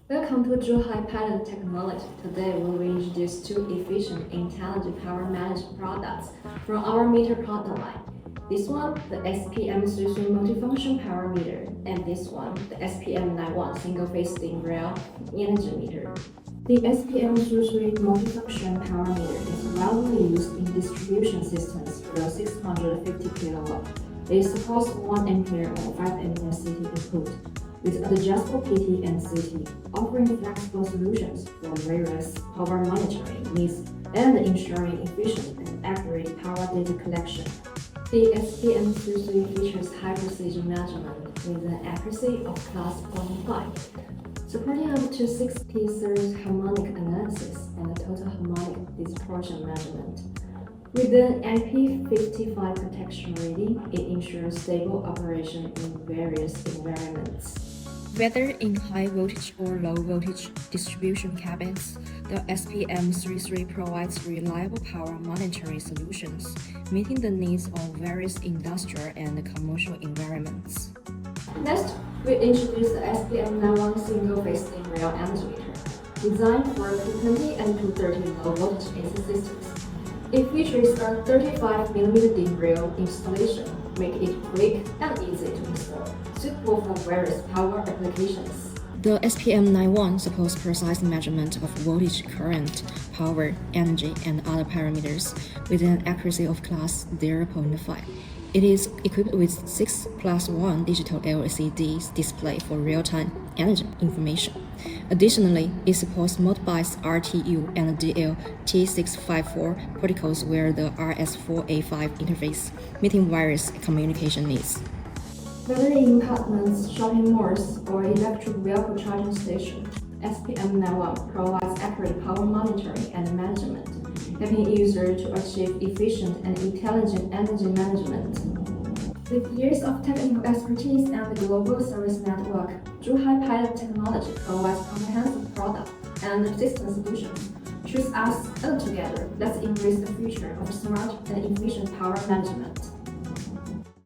Welcome to Zhuhai Pilot Technology. Today we will introduce two efficient, intelligent power management products from our meter product line. This one, the SPM33 multifunction power meter, and this one, the SPM91 single-phase steam rail energy meter. The SPM33 multifunction power meter is widely used in distribution systems below 650 kW. It supports 1 ampere or 5 ampere CT input with adjustable PT and CT, offering flexible solutions for various power monitoring needs and ensuring efficient and accurate power data collection. The SPM33 features high precision measurement with an accuracy of class 0.5, supporting up to 60 series harmonic analysis and a total harmonic distortion measurement. With an IP55 protection rating, it ensures stable operation in various environments. Whether in high voltage or low voltage distribution cabins, the SPM33 provides reliable power monitoring solutions, meeting the needs of various industrial and commercial environments. Next, we introduce the SPM91 single-phase steam rail energy meter, designed for 220 and 230 low voltage AC systems. It features a 35mm deep rail installation, making it quick and easy to install, suitable for various power applications. The SPM91 supports precise measurement of voltage, current, power, energy, and other parameters with an accuracy of class 0.5. It is equipped with 6+1 digital LCD display for real-time energy information. Additionally, it supports Modbus RTU and DL-T654 protocols via the RS485 interface, meeting various communication needs. Whether in apartments, shopping malls, or electric vehicle charging stations, SPM91 provides accurate power monitoring and management, helping users to achieve efficient and intelligent energy management. With years of technical expertise and a global service network, Zhuhai Pilot Technology provides comprehensive product and system solutions. Choose us, and together, let's embrace the future of smart and efficient power management.